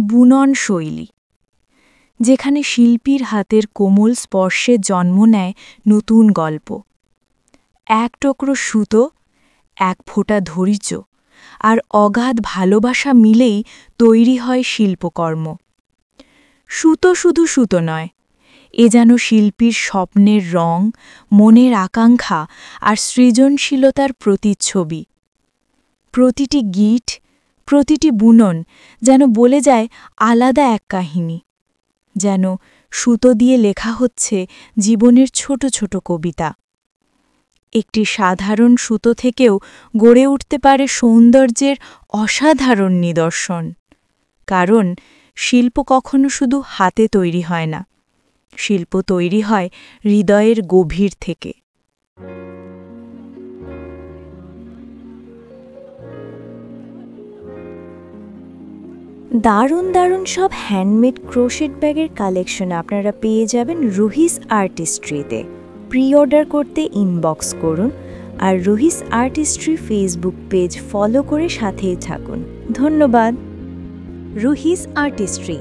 বুনন শৈলী, যেখানে শিল্পীর হাতের কোমল স্পর্শে জন্ম নেয় নতুন গল্প। এক টুকরো সুতো, এক ফোঁটা ধৈর্য আর অগাধ ভালোবাসা মিলেই তৈরি হয় শিল্পকর্ম। সুতো শুধু সুতো নয়, এ যেন শিল্পীর স্বপ্নের রং, মনের আকাঙ্ক্ষা আর সৃজনশীলতার প্রতিচ্ছবি। প্রতিটি গিঁট, প্রতিটি বুনন যেন বলে যায় আলাদা এক কাহিনী, যেন সুতো দিয়ে লেখা হচ্ছে জীবনের ছোট ছোট কবিতা। একটি সাধারণ সুতো থেকেও গড়ে উঠতে পারে সৌন্দর্যের অসাধারণ নিদর্শন, কারণ শিল্প কখনো শুধু হাতে তৈরি হয় না, শিল্প তৈরি হয় হৃদয়ের গভীর থেকে। দারুণ দারুণ সব হ্যান্ডমেড ক্রোশেট ব্যাগের কালেকশন আপনারা পেয়ে যাবেন রুহিস আর্টিস্ট্রিতে। প্রি অর্ডার করতে ইনবক্স করুন আর Ruhi's artistry Facebook page follow করে সাথেই থাকুন। ধন্যবাদ। রুহিস আর্টিস্ট্রি।